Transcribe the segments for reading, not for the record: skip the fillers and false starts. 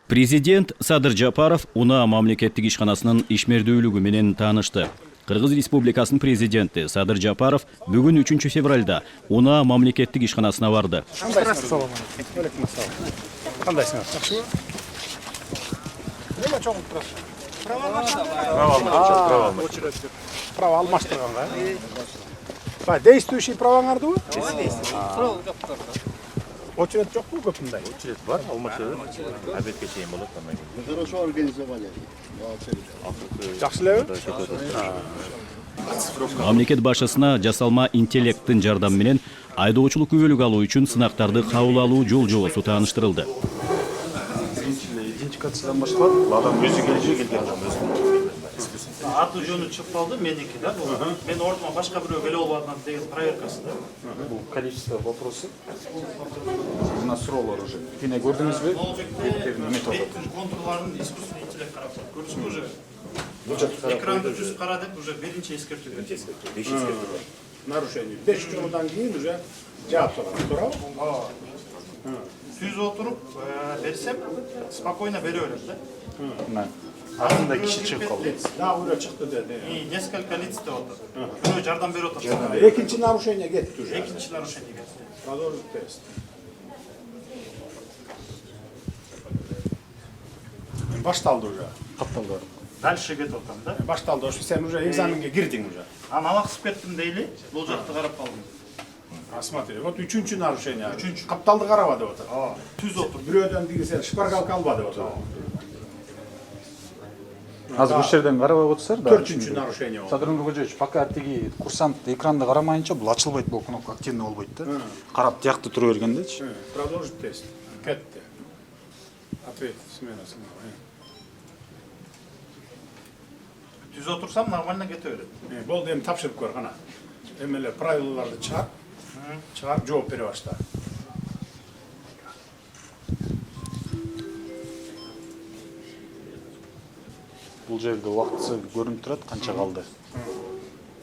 Президент Садыр Жапаров УНА мамлекеттик ишканасынын ишмердүүлүгү менен таанышты. Кыргыз Республикасынын президенти Садыр Жапаров бүгүн 3 февралда УНА мамлекеттик ишканасына барды. Права алмаштырганга. Действующий праваңарды? Очеред жокпу көпүндай? Очеред бар, алмаштырып, обедке чейин болот. Хорошо организовали. Жакшы элеби? Мамлекет башчысына жасалма интеллекттин жардамы менен айдоочулук күбөлүк алуу үчүн сынактарды кабыл алуу жол жобосу тааныштырылды. Идентификациядан башталат, адам өзү келген адам өзү. Аты жөнү чыгып калды, меники да. Мен ордума башка бирөө келип албадым деген проверкасы да. Бул количество вопросов. У нас суроолор уже. Тине көрдүңүзбү? Беттин контурларын искусственный интеллект карап турат. Көрдүңүзбү уже? Экранды жүз кара деп уже биринчи эскертүү берди. Нарушение. 5 жолдан кийин уже жаап турат. Туурабы? Түз отуруп берсем, спокойно бере берет да. Артында киши чыгып калды. Да, уже чыкты деди. И несколько лиц деп атат. Бирөө жардам берип атат. Экинчи нарушение кетти уже. Экинчи нарушение кетти. Продолжить тест. Башталды уже. Катталды. Дальше кетип атам да. Башталды. Сен уже экзаменге кирдиң уже. Алаксып кеттим дейли, бул жакты карап калдым. Смотри, вот үчүнчү нарушение. Үчүнчү. Капталды караба деп атат. Түз отуруп. Бирөөдөн бири сен шпаргалка алба деп атат. Азыр бул жерден карабай отурсаңар да. 4-чү нарушение болду. Садыр Нуркожоевич, пока тиги курсант экранды карамайынча бул ачылбайт, бул кнопка активный болбойт да. Карап тиякты тура бергендечи. Продолжить тест. Кетти. Ответ смена. Түз отурсам нормально кете берет. Болду, эми тапшырып көр кана. Эмеле правилаларды чыгар. Чыгарып жооп бере башла. Бул жерде убактысы көрүнүп турат, канча калды.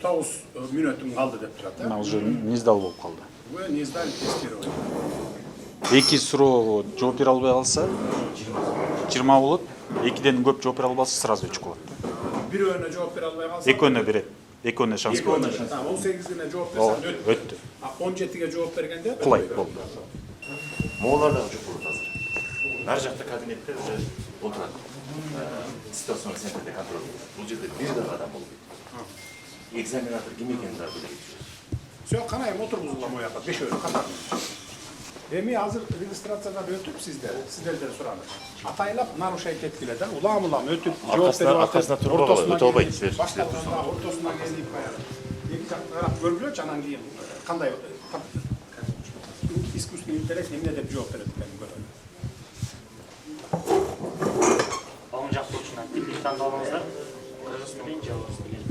9 мүнөтүм калды деп турат. Мына уже низдал болуп калды. Вы не сдали тестирование. Эки суроого жооп бере албай калса 20 болот. Экиден көп жооп бере албаса сразу 3 болот. Бирөөнө жооп бере албай калса Экөөнө берет. Экөөнө шанс берет. 18-ине жооп берсең Өттү. 17-ге жооп бергенде Кулайт болду. Моолар дагы жок болот азыр. Нар жакта кабинетте уже отурат. Ситуационный центрде контроль. Бул жерде бир дагы адам болбойт. Экзаменатор ким экенин дагы билбейт. Все, канайым отургузула мояка, бешөөнү катарын. Эми азыр регистрациядан өтүп сиздерден сурады. Атайлап нарушать эткиле да, улам өтүп жооп берип Аркасына туруп өтө албайт силер. Башталганда ортосуна келип баягы. Эки жакты карап көргүлөчү, анан кийин кандай искусственный интеллект эмне деп жооп берет экенин көрөлү. Оң жақ бұрышынан типтік таңдап алыңыздар. Қырғыз тілін же орыс тілін.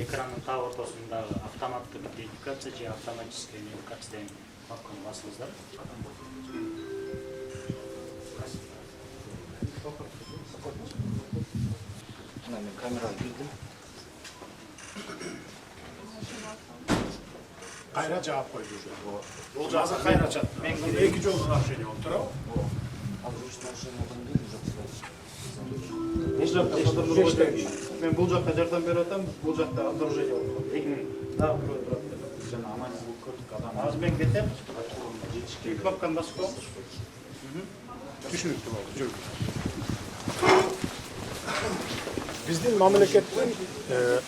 Экранның тақ ортасындағы автоматтық идентификация же автоматическая идентификация деген кнопканы басыңыздар. Мына мен камераны билдим. Кайра жаап койду уже. Бул жаза кайра чат. Эки жолу нарушение болуп турабы? Мен бул жакка жардам берип атам, бул жакта обнаружение болуп калды. Дагы бирөө турат. Жана анализ болуп көрдүк адам. Азыр мен кетем. Кнопканы басып коем. Түшүнүктүү болду. Жүргүз. Биздин мамлекеттин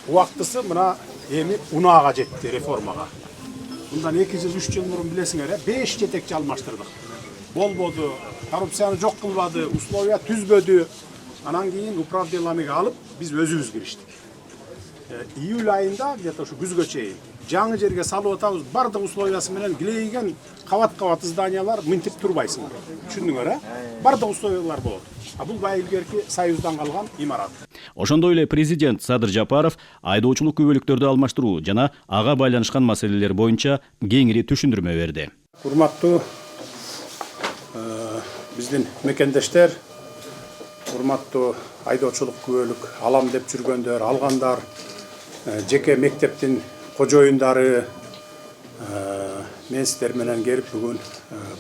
убактысы мына эми УНАга жетти, реформага. Мындан 2 жыл 3 жыл мурун билесиңер, 5 жетекчи алмаштырдык. Болбоду, коррупцияны жок кылбады, условия түзбөдү. Анан кийин управделамиге алып, биз өзүбүз кириштик. Июль айында, где-то ушу күзгө чейин, жаңы жерге салып атабыз, бардык условиясы менен килейген кабат-кабат зданиялар мынтип турбайсың. Түшүндүңөр, бардык условиялар болот. А бул бай илгерки Союздан калган имарат. Ошондой эле президент Садыр Жапаров айдоочулук күбөлүктөрдү алмаштыруу жана ага байланышкан маселелер боюнча кеңири түшүндүрмө берди. Урматтуу биздин мекендештер, урматтуу айдоочулук күбөлүк алам деп жүргөндөр, алгандар, жеке мектептин кожоюндары, мен сиздер менен келип бүгүн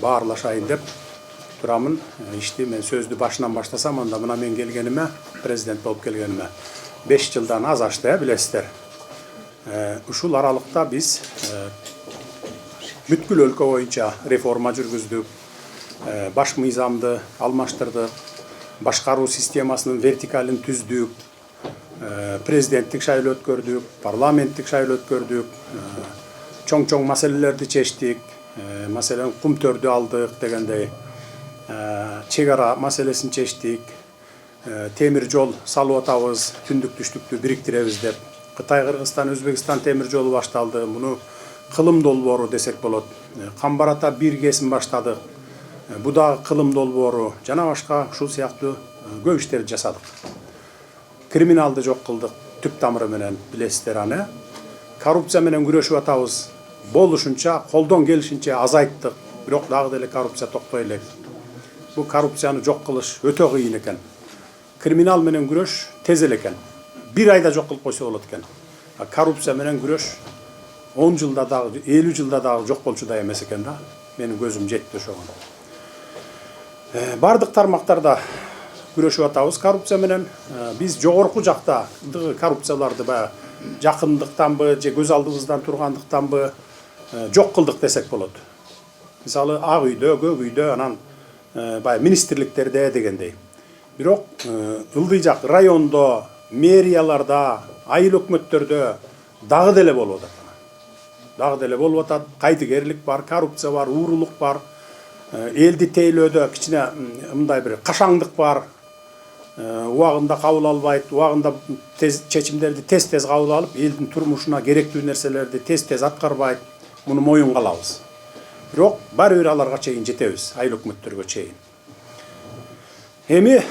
баарлашайын деп турамын. Ишти мен сөздү башынан баштасам, анда мына мен келгениме, президент болуп келгениме 5 жылдан аз ашты, билесиздер. Ушул аралыкта биз бүткүл өлкө боюнча реформа жүргүздүк. Баш мыйзамды алмаштырдык, башкаруу системасынын вертикалын түздүк, президенттик шайлоо өткөрдүк, парламенттик шайлоо өткөрдүк, чоң маселелерди чечтик, маселен кумтөрдү алдык дегендей, чек ара маселесин чечтик, темир жол салып атабыз, түндүк түштүктү бириктиребиз деп. Кытай, Кыргызстан, Өзбекстан темир жолу башталды. Муну кылым долбоору десек болот. Камбарата бир кесим баштадык. Бу да кылым долбоору жана башка ушул сыяктуу көп иштерди жасадык. Криминалды жок кылдык түп тамыры менен, билесиздер аны. Коррупция менен күрөшүп атабыз. Болушунча, колдон келишинче азайттык. Бирок дагы деле коррупция токтой элек. Бу коррупцияны жок кылыш өтө кыйын экен. Криминал менен күрөш тез эле экен. Bir ayda жок кылып койсо болот экен. Коррупция менен күрөш 10 жылда дагы, 50 жылда дагы жок болчудай эмес экен да. Менин көзүм жетти ошого. Бардык тармактарда күрөшүп атабыз коррупция менен. Биз жогорку жактагы коррупцияларды баягы жакындыктанбы, же көз алдыбыздан тургандыктанбы жок кылдык десек болот. Мисалы Ак үйдө, Көк үйдө, анан баягы министрликтерде дегендей. Бирок ылдый жак райондо, мэрияларда, айыл өкмөттөрдө дагы деле болуп атат. Дагы деле болуп атат. Кайдыгерлик бар, коррупция бар, уурулук бар. Элди тейлөөдө кичине мындай бир кашаңдык бар. Убагында кабыл албайт, убагында чечимдерди тез кабыл алып, элдин турмушуна керектүү нерселерди тез аткарбайт. Муну моюнга алабыз. Бирок баары бир аларга чейин жетебиз, айыл өкмөттөргө чейин. Эми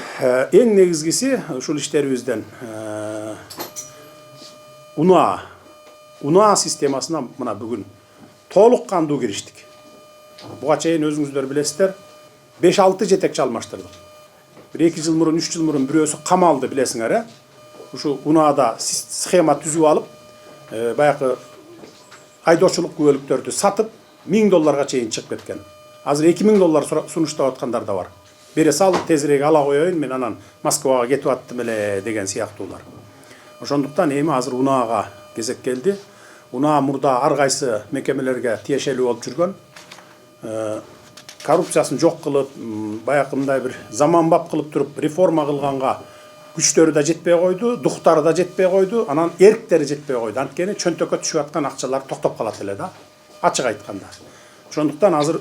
эң негизгиси ушул иштерибизден УНА системасына мына бүгүн толук кандуу кириштик. Буга чейин өзүңүздөр билесиздер, 5-6 жетекчи алмаштырдык. 1-2 жыл мурун, 3 жыл мурун бирөөсү камалды, билесиңер, ушу УНАда схема түзүп алып, баягы айдоочулук күбөлүктөрдү сатып, $1000 чейин чыгып кеткен. Азыр $2000 сунуштап аткандар да бар. Бере сал, тезирээк ала коеюн, мен анан Москвага кетип аттым эле деген сыяктуулар. Ошондуктан эми азыр УНАга кезек келди. УНА мурда ар кайсы мекемелерге тиешелүү болуп жүргөн. Коррупциясын жок кылып, баягы мындай бир заманбап кылып туруп реформа кылганга күчтөрү да жетпей койду, дуктары да жетпей койду, анан эрктери жетпей койду. Анткени чөнтөккө түшүп аткан акчалар токтоп калат эле да, ачык айтканда. Ошондуктан азыр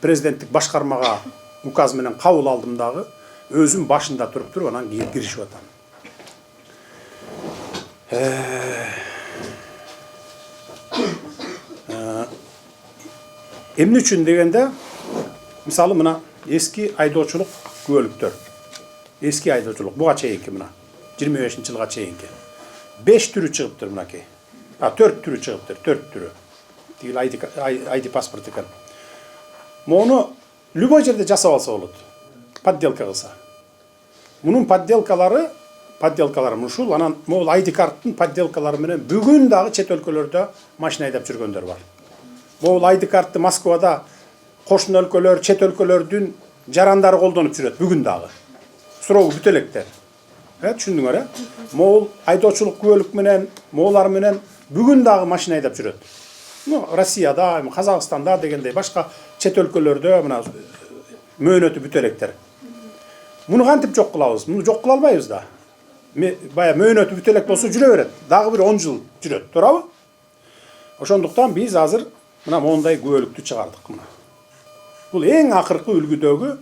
президенттик башкармага указ менен кабыл алдым дагы, өзүм башында туруп анан киришип атам. Эмне үчүн дегенде, мисалы мына эски айдоочулук күбөлүктөр. Эски айдоочулук буга чейинки мына 25-жылга чейинки 5 түрү чыгыптыр мынакей. 4 түрү чыгыптыр, 4 түрү. Тигил ID паспорт экен. Мону любой жерде жасап алса болот. Подделка кылса. Мунун подделкалары ушул, анан могул ID карттын подделкалары менен бүгүн дагы чет өлкөлөрдө машина айдап жүргөндөр бар. Могул ID картты Москвада кошун өлкөлөр, чет өлкөлөрдүн жарандары колдонуп жүрөт бүгүн дагы. Суроо бүтө электер. Түшүндүңөр, могул айдоочулук күбөлүк менен, моулар менен бүгүн дагы машина айдап жүрөт. Россияда, Казакстанда дегендей башка чет өлкөлөрдө мына мөөнөтү бүтө электер. Муну кантип жок кылабыз? Муну жок кыла албайбыз да. Бая мөөнөтү бүтө элек болсо жүрө берет. Дагы бир 10 жыл жүрөт, туурабы? Ошондуктан биз азыр мына мондай күбөлүктү чыгардык мына. Бул эң акыркы үлгүдөгү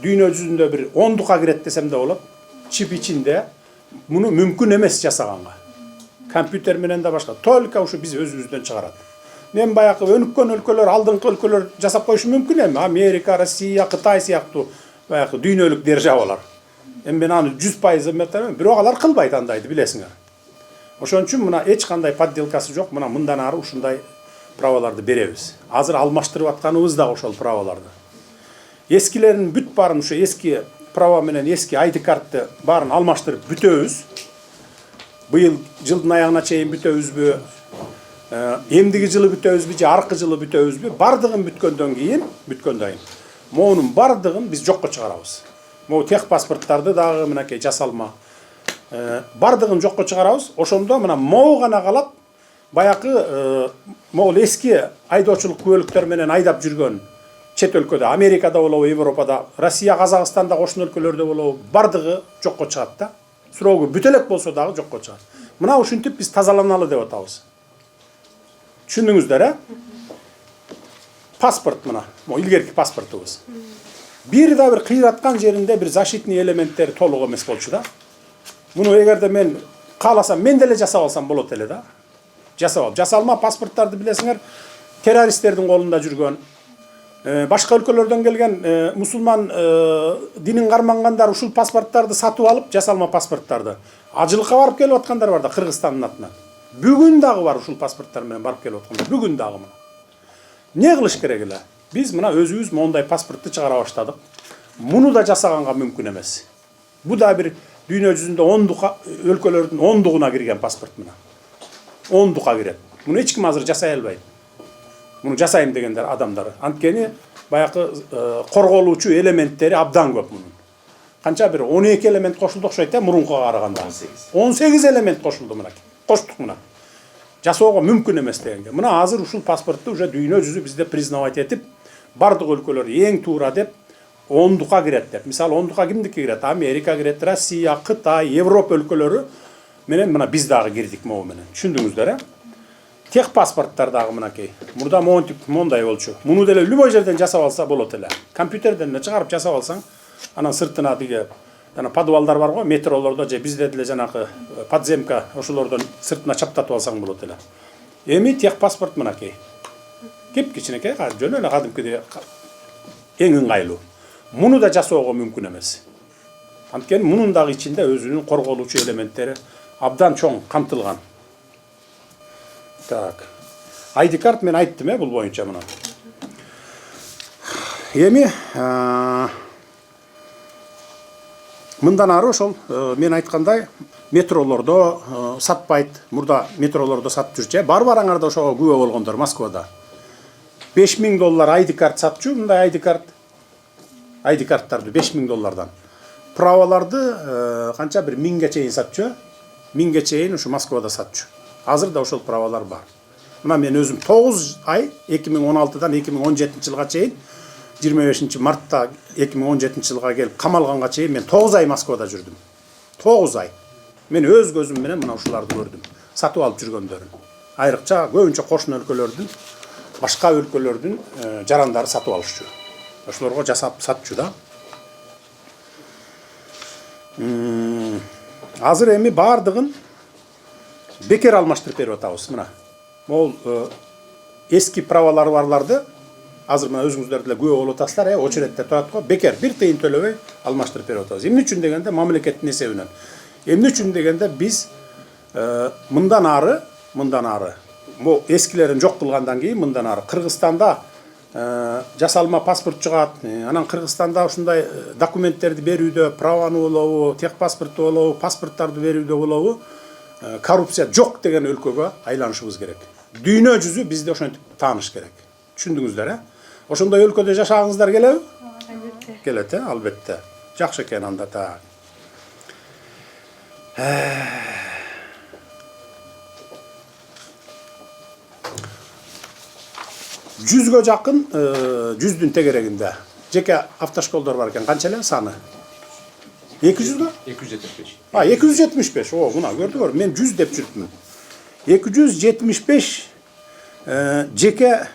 дүйнө жүзүндө бир 10-дукка кирет десем да болот. Чип ичинде муну мүмкүн эмес жасаганга. Компьютер менен да башка. Только ушу биз өзүбүздөн чыгарат. Мен баягы өнүккөн өлкөлөр, алдыңкы өлкөлөр жасап коюшу мүмкүн эми. Америка, Россия, Кытай сыяктуу баягы дүйнөлүк державалар. Эми мен аны 100% эметемин, бирок алар кылбайт андайды, билесиңер. Ошон үчүн мына эч кандай подделкасы жок. Мына мындан ары ушундай праваларды беребиз. Азыр алмаштырып атканыбыз да ошол праваларды. Эскилерин бүт барын ушу эски права менен эски ID картты барын алмаштырып бүтөбүз. Быйыл жылдын аягына чейин бүтөбүзбү? Эмдиги жылы бүтөбүзбү же аркы жылы бүтөбүзбү? Бардыгын бүткөндөн кийин Моунун бардыгын биз жокко чыгарабыз. Могу тех паспорттарды дагы мынакей жасалма. Бардыгын жокко чыгарабыз. Ошондо мына могу гана калат. Баякы могул эски айдоочулук күбөлүктөр менен айдап жүргөн чет өлкөдө, Америкада болобу, Европада, Россия, Казакстанда, кошун өлкөлөрдө болобу, бардыгы жокко чыгат да. Срогу бүтө элек болсо дагы жокко чыгат. Мына ушинтип биз тазаланалы деп атабыз. Түшүндүңүздөр, Паспорт мына, илгерки паспортубуз. Бир да бир кыйраткан жеринде бир защитный элементтери толук эмес болчу да. Муну эгерде мен кааласам, мен деле жасап алсам болот эле да. Жасалма паспорттарды билесиңер, террористтердин колунда жүргөн, башка өлкөлөрдөн келген мусулман динин кармангандар ушул паспорттарды сатып алып, жасалма паспорттарды ажылыкка барып келип аткандар бар да, Кыргызстандын атынан. Бүгүн дагы бар ушул паспорттар менен барып келип аткандар. Бүгүн дагы мына. Не кылыш керек эле? Биз мына өзүбүз мондай паспортты чыгара баштадык. Муну да жасаганга мүмкүн эмес. Бу да бир дүйнө жүзүндө 10 өлкөлөрдүн 10-дугуна кирген паспорт мына. 10-дуга кирет. Муну эч ким азыр жасай албайт. Муну жасайм дегендер адамдар. Анткени баякы корголуучу элементтери абдан көп мунун. Канча бир 12 элемент кошулду окшойт да мурункуга караганда. 18 элемент кошулду мына. Коштук мына. Жасоого мүмкүн эмес дегенге. Мына азыр ушул паспортту уже дүйнө жүзү бизде признавать этип, бардык өлкөлөр эң туура деп 10-дуга кирет деп. Мисалы 10-дуга кимдики кирет? Америка кирет, Россия, Кытай, Европа өлкөлөрү менен мына биз дагы кирдик могу менен. Түшүндүңүздөр, Тех паспорттар дагы мынакей. Мурда монтип мондай болчу. Муну деле любой жерден жасап алса болот эле. Компьютерден эле чыгарып жасап алсаң, анан сыртына диге жана подвалдар бар го, метролордо же бизде деле жанакы подземка ошолордон сыртына чаптатып алсаң болот эле. Эми тех паспорт мынакей. Кеп-кичинекей, жөн эле кадимкидей эң ыңгайлуу. Муну да жасоого мүмкүн эмес. Анткени мунун дагы ичинде өзүнүн корголуучу элементтери абдан чоң камтылган. Так. ID карт мен айттым, бул боюнча мына. Эми мындан ары ошол мен айткандай метролордо сатпайт. Мурда метролордо сатып жүрчү. Бар-бараңар да ошого күбө болгондор Москвада. $5000 ID карт сатчу, мындай ID карттарды $5000. Праваларды канча бир 1000ге чейин сатчу. 1000ге чейин ушу Москвада сатчу. Азыр да ошол правалар бар. Мына мен өзүм 9 ай 2016-дан 2017-жылга чейин 25 мартта 2017-жылга келип камалганга чейин мен 9 ай Москвада жүрдүм. 9 ай. Мен өз көзүм менен мына ушуларды көрдүм. Сатып алып жүргөндөрүн. Айрыкча көбүнчө кошун өлкөлөрдүн, башка өлкөлөрдүн жарандары сатып алышчу. Ошолорго жасап сатчу да. Азыр эми бардыгын бекер алмаштырып берип атабыз мына. Могул эски правалары барларды азыр мына өзүңүздөр деле күбө болуп атасыздар, очередте турат го, бекер бир тыйын төлөбөй алмаштырып берип атабыз. Эмне үчүн дегенде мамлекеттин эсебинен. Эмне үчүн дегенде биз мындан ары бу эскилерин жок кылгандан кийин мындан ары Кыргызстанда жасалма паспорт чыгат. Анан Кыргызстанда ушундай документтерди берүүдө, праваны болобу, тех паспортту болобу, паспорттарды берүүдө болобу, коррупция жок деген өлкөгө айланышыбыз керек. Дүйнө жүзү бизде ошентип тааныш керек. Түшүндүңүздөр, Ошондой өлкөдө жашагыңыздар келеби? Албетте. Келет, албетте. Жакшы экен анда та. Жүзгө жакын, жүздүн тегерегинде жеке автошколдор бар экен. Канча эле саны? 200гө? 275. 275. О, мына көрдүңөр, мен 100 деп жүрүпмүн. 275 жеке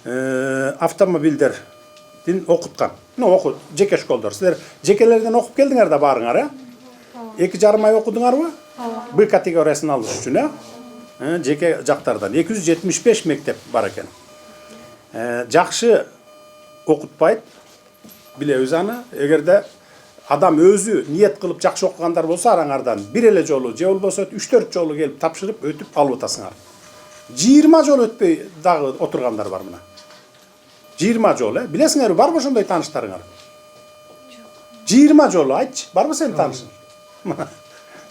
автомобилдердин окуткан. Мына жеке школдор. Силер жекелерден окуп келдиңер да барыңар, 2,5 ай окудуңарбы? Б категориясын алыш үчүн, жеке жактардан 275 мектеп бар экен. Жакшы окутпайт, билебиз аны. Эгерде адам өзү ниет кылып жакшы окугандар болсо, араңардан бир эле жолу, же болбосо 3-4 жолу келип тапшырып өтүп алып атасыңар. 20 жол өтпөй дагы отургандар бар мына. 20 жол, билесиңерби, барбы ошондой тааныштарыңар? 20 жолу айтчы, барбы сен таанышың?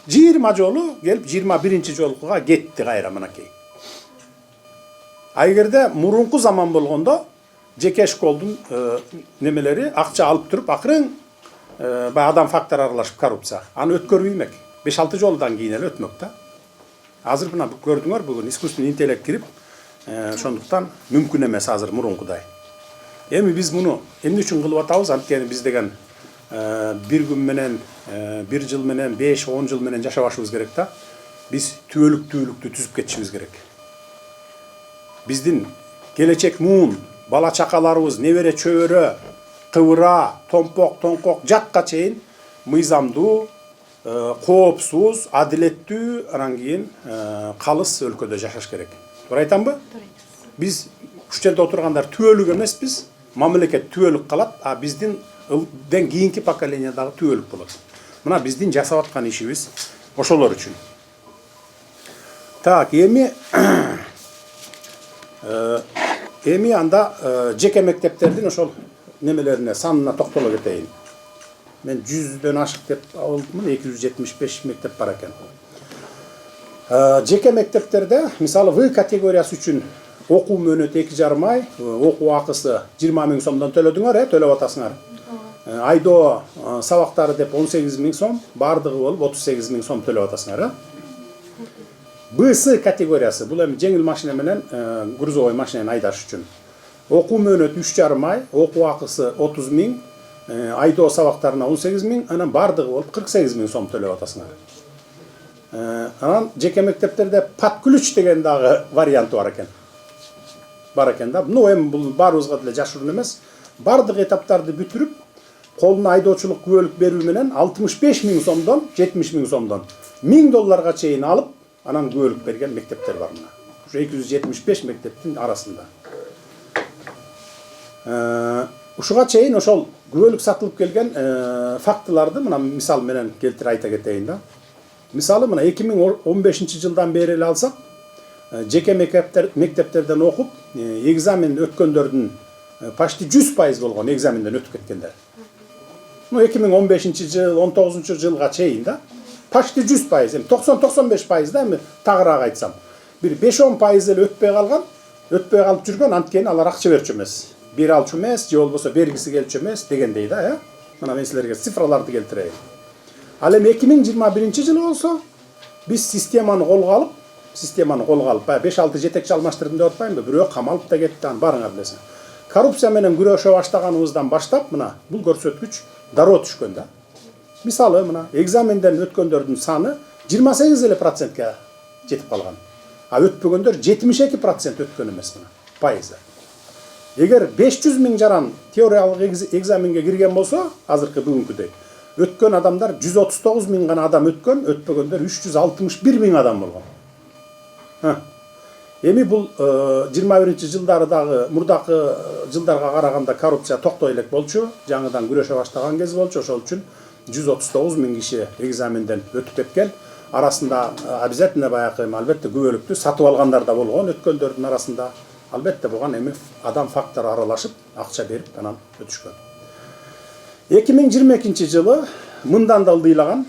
20 жолу келип 21-чи жолкуга кетти кайра мынакей. Эгерде мурунку заман болгондо жеке школдун немелери акча алып туруп акырын баягы адам фактор аралашып коррупция. Аны өткөрбөймек. 5-6 жолдан кийин эле өтмөк да. Азыр мына көрдүңөр бүгүн искусственный интеллект кирип, ошондуктан мүмкүн эмес азыр мурункудай. Эми биз муну эмне үчүн кылып атабыз? Анткени биз деген бир күн менен, бир жыл менен, 5-10 жыл менен жашабашыбыз керек да. Биз түбөлүктүү түзүп кетишибиз керек. Биздин келечек муун, бала чакаларыбыз, небере чөбөрө, кыбыра, томпок, тоңкок жакка чейин мыйзамдуу, коопсуз, адилеттүү, анан кийин калыс өлкөдө жашаш керек. Туура айтамбы? Биз ушул жерде отургандар түбөлүк эмеспиз, мамлекет түбөлүк калат, а биздин ден кийинки поколение дагы түбөлүк болот. Мына биздин жасап аткан ишибиз ошолор үчүн. Так, эми анда жеке мектептердин ошол немелерине, санына токтоло кетейин. Мен 100дөн ашык деп алдымын, 275 мектеп бар экен. Жеке мектептерде, мисалы В категориясы үчүн окуу мөөнөтү 2,5 ай, окуу акысы 20 000 сомдон төлөдүңөр, төлөп атасыңар. Айдоо сабактары деп 18 000 сом, бардыгы болуп 38 000 сом төлөп атасыңар. Б-С категориясы, бул эми жеңил машина менен грузовой машинаны айдаш үчүн. Окуу мөөнөтү 3,5 ай, окуу акысы 30 000, айдоо сабактарына 18 000, анан бардыгы болуп 48 000 сом төлөп атасыңар. Анан жеке мектептерде подключ деген дагы варианты бар экен. Да. Ну эми бул баарыбызга деле жашыруун эмес. Бардык этаптарды бүтүрүп, колуна айдоочулук күбөлүк берүү менен 65 000 сомдон 70 000 сомдон $1000 чейин алып, анан күбөлүк берген мектептер бар мына. Ушу 275 мектептин арасында. Ушуга чейин ошол күбөлүк сатылып келген фактыларды мына мисал менен келтирип айта кетейин да. Мисалы мына 2015 жылдан бери эле алсак, жеке мектептерден окуп, экзамен өткөндөрдүн почти 100% болгон экзаменден өтүп кеткендер. Ну 2015 жыл, 19 жылга чейин да, почти 100%, эми 90-95% да, эми тагыраак айтсам. Бир 5-10% эле өтпөй калып жүргөн, анткени алар акча берчү эмес. Бери алчу эмес, же болбосо бергиси келчү эмес дегендей да, Мына мен силерге цифраларды келтирейин. Ал эми 2021 жылы болсо, биз системаны колго алып, 5-6 жетекчи алмаштырдым деп атпаймынбы? Бирөө камалып да кетти, аны барыңар билесиң. Коррупция менен күрөшө баштаганыбыздан баштап, мына бул көрсөткүч дароо түшкөн да. Мисалы мына экзаменден өткөндөрдүн саны 28% жетип калган. А өтпөгөндөр 72% өткөн эмес мына, пайызы. Эгер 500 000 жаран теориялык экзаменге кирген болсо, азыркы бүгүнкүдөй, өткөн адамдар 139 000 гана адам өткөн, өтпөгөндөр 361 000 адам болгон. Эми бул 21 жылдары дагы мурдакы жылдарга караганда коррупция токтой элек болчу, жаңыдан күрөшө баштаган кез болчу, ошол үчүн 139 000 киши экзаменден өтүп кеткен. Арасында обязательно баягы албетте күбөлүктү сатып алгандар да болгон, өткөндөрдүн арасында албетте болгон, эми адам фактору аралашып, акча берип анан өтүшкөн. 2022 жылы мындан да ылдыйлаган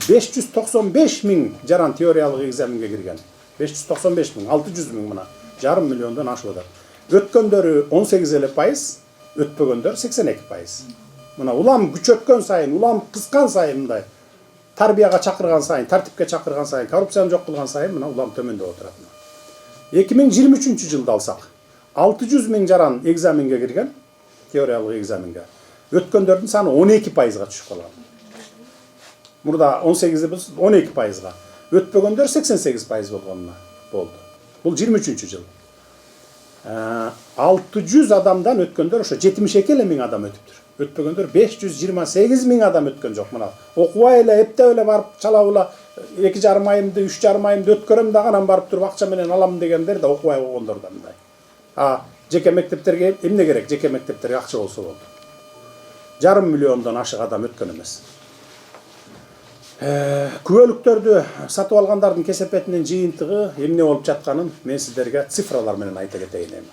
595 000 жаран теориялык экзаменге кирген. 595 000, 600 000 мына, жарым миллиондон ашып атат. Өткөндөрү 18%, өтпөгөндөр 82%. Мына улам күчөткөн сайын, улам кыскан сайын мындай тарбияга чакырган сайын, тартипке чакырган сайын, коррупцияны жок кылган сайын мына улам төмөндөп отурат. 2023 жылда алсак, 600 000 жаран экзаменге кирген, теориялык экзаменге. Өткөндөрдүн саны 12%га түшүп калган. Мурда 18 12%га. Өтпөгөндөр 88% болгонуна болду. Бул 23 жыл. 600 адамдан өткөндөр ошо 72 000 адам өтүптүр. Өтпөгөндөр 528 000 адам өткөн жок мына. Окубай эле, эптеп эле барып чалабыла 2,5 айымды, 3,5 айымды өткөрөм дагы анан барып туруп акча менен алам дегендер да окубай болгондор да мындай. Жеке мектептерге эмне керек? Жеке мектептерге акча болсо болду. Жарым миллиондон ашык адам өткөн эмес. Күбөлүктөрдү сатып алгандардын кесепетинин жыйынтыгы эмне болуп жатканын мен сиздерге цифралар менен айта кетейин эми.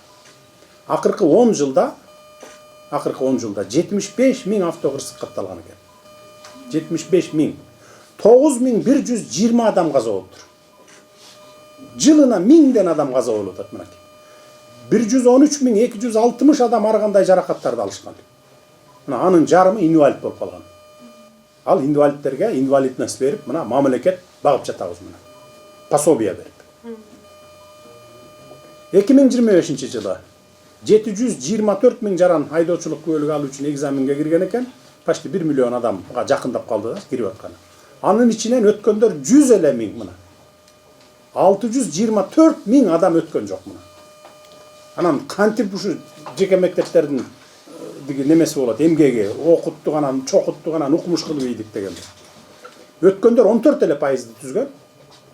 Акыркы 10 жылда 75 000 автокырсык катталган экен. 75 000. 9120 адам каза болуптур. Жылына 1000ден адам каза болуп атат мынакей. 113.260 адам ар кандай жаракаттарды алышкан. Мына анын жарымы инвалид болуп калган. Ал инвалидтерге инвалидность берип, мына мамлекет багып жатабыз мына. Пособие берип. 2025 жылы 724 миң жаран айдоочулук куәлүгү алуу үчүн экзаменге кирген экен. Почти 1 миллион адамга жакындап калды да кирип атканы. Анын ичинен өткөндөр 100 эле миң мына. 624 миң адам өткөн жок мына. Анан кантип ушу жеке мектептердин немеси болот, эмгеги, окуттук анан чокуттук анан укмуш кылып ийдик дегенде. Өткөндөр 14 эле пайызды түзгөн,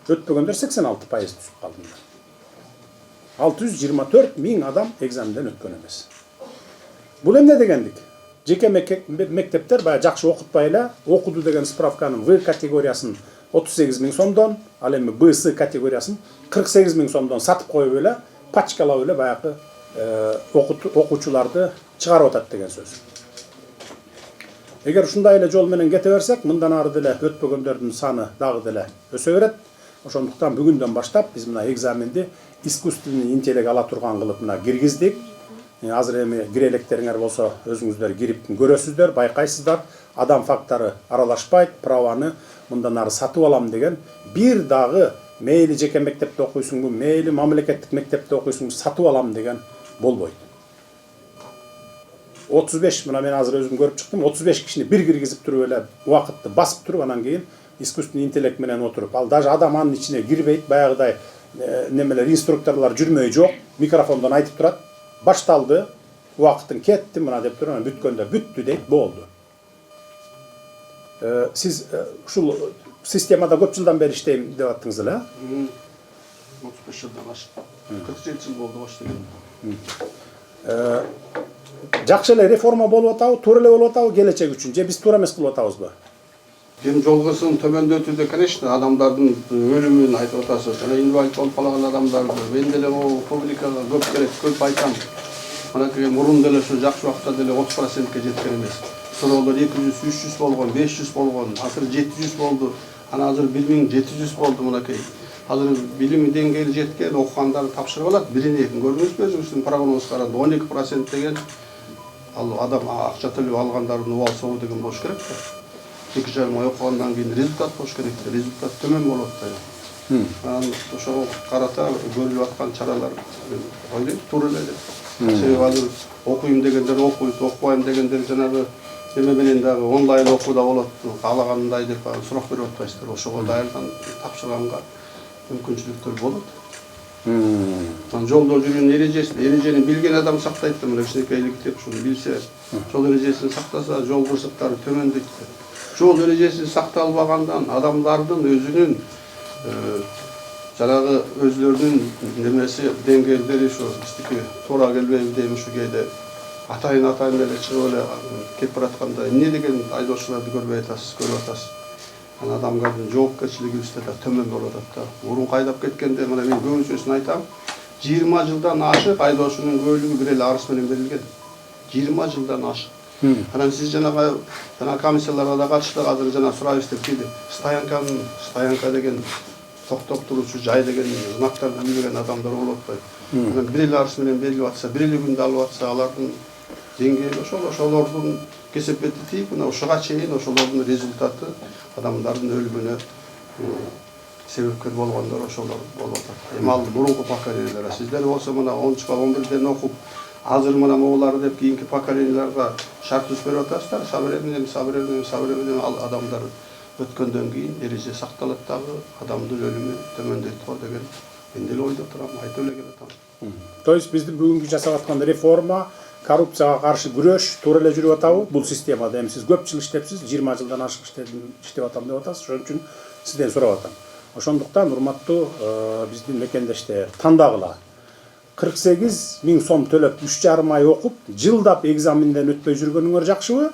өтпөгөндөр 86% түзүп калды. 624 миң адам экзаменден өткөн эмес. Бул эмне дегендик? Жеке мектептер баягы жакшы окутпай эле, окуду деген справканын В категориясын 38 миң сомдон, ал эми Б, С категориясын 48 миң сомдон сатып коюп эле, пачкалап эле баягы окуучуларды чыгарып атат деген сөз. Эгер ушундай эле жол менен кете берсек, мындан ары деле өтпөгөндөрдүн саны дагы деле өсө берет. Ошондуктан бүгүндөн баштап биз мына экзаменди искусственный интеллект ала турган кылып мына киргиздик. Азыр эми кире электериңер болсо өзүңүздөр кирип көрөсүздөр, байкайсыздар. Адам фактары аралашпайт, праваны мындан ары сатып алам деген бир дагы мейли жеке мектепте окуйсуңбу, мейли мамлекеттик мектепте окуйсуңбу, сатып алам деген болбойт. 35 мына мен азыр өзүм көрүп чыктым, 35 кишини бир киргизип туруп эле убакытты басып туруп анан кийин искусственный интеллект менен отуруп, ал даже адам анын ичине кирбейт, баягыдай немелер инструкторлор жүрмөй жок, микрофондон айтып турат. Башталды, убакытың кетти мына деп туруп, анан бүткөндө бүттү дейт, болду. Сиз ушул системада көп жылдан бери иштейм деп аттыңыз эле, 35 жылдан ашык. 47 жыл болду баштаган. Жакшы эле реформа болуп атабы, туура эле болуп атабы келечек үчүн, же биз туура эмес кылып атабызбы? Дем жолгосын төмөндөтүүдө, конечно, адамдардын өлүмүн айтып атасыз. Жана инвалид болуп калган адамдарды мен деле могу публикага көп керек, көп айтам. Анакей мурун деле ушу жакшы убакта деле 30%ке жеткен эмес. Суроолор 200-300 болгон, 500 болгон, азыр 700 болду. Ана азыр 1700 болду мынакей. Азыр билим деңгээли жеткен окугандар тапшырып алат. Бирин экин көрдүңүзбү өзүңүздүн прогнозго карап 12% деген ал адам акча төлөп алгандардын убал соо деген болуш керек да. 2,5 ай окугандан кийин результат болуш керек. Результат төмөн болот да. Анан ошого карата көрүлүп аткан чаралар ойлойм туура эле деп. Себеби азыр окуйм дегендер окуйт, окубайм дегендер жанагы эме менен дагы онлайн окууда болот. Каалагандай деп сурак берип атпайсыздар. Ошого даярдан тапшырганга мүмкүнчүлүктөр болот. Жолдо жүргөн эрежени билген адам сактайт да, мына кичинекейлик деп ушуну билсе, жол эрежесин сактаса, жол кырсыктары төмөндөйт. Жол эрежеси сакталбагандан адамдардын өзүнүн жанагы өзлөрүнүн немеси деңгээлдери ушу биздики туура келбейби дейм, ушу кээде атайын эле чыгып эле кетип баратканда эмне деген айдоочуларды көрбөй атасыз, көрүп атасыз. Ана адамдардын жоопкерчилигибизде да төмөн болуп атат да. Мурун кайдап кеткенде мына мен көбүнчөсүн айтам, 20 жылдан ашык айдоочунун көөлүгү бир эле арыз менен берилген. 20 жылдан ашык. Анан сиз жанагы комиссияларга да катыштык, азыр жана сурайбыз деп келди. Стоянка деген токтоп туруучу жай деген знактарды билбеген адамдар болуп атпайбы. Анан бир эле арыз менен берилип атса, бир эле күндө алып атса, алардын деңгээли ошолордун кесепети тийип, мына ушуга чейин ошолордун результаты адамдардын өлүмүнө себепкер болгондор ошолор болуп атат. Эми ал мурунку поколениялар. Сиздер болсо мына 10-11 11-ден окуп, азыр мына могулар деп кийинки поколенияларга шарт түзүп берип атасыздар. Сабыр менен ал адамдар өткөндөн кийин эреже сакталат дагы, адамдын өлүмү төмөндөйт го деген мен деле ойдо турам, айтып эле келатам. То есть биздин бүгүнкү жасап аткан реформа, коррупцияга каршы күрөш туура эле жүрүп атабы? Бул системада эми сиз көп жыл иштепсиз, 20 жылдан ашык иштеп атам деп атасыз. Ошон үчүн сизден сурап атам. Ошондуктан урматтуу биздин мекендештер тандагыла. 48 миң сом төлөп 3,5 ай окуп, жылдап экзаменден өтпөй жүргөнүңөр жакшыбы?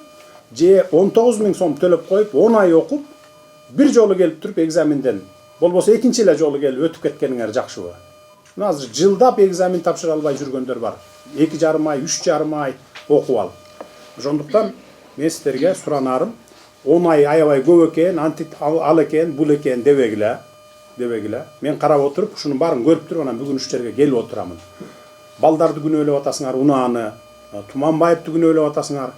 Же 19 миң сом төлөп коюп, 10 ай окуп, бир жолу келип туруп экзаменден, болбосо экинчи эле жолу келип өтүп кеткениңер жакшыбы? Мына азыр жылдап экзамен тапшыра албай жүргөндөр бар. 2,5 ай, 3,5 ай окуп алып. Ошондуктан мен сиздерге суранарым, 10 ай аябай көп экен, ал экен, бул экен дебегиле. Мен карап отуруп, ушунун баарын көрүп туруп, анан бүгүн ушул жерге келип отурамын. балдарды күнөөлөп атасыңар, унааны, Туманбаевды күнөөлөп атасыңар.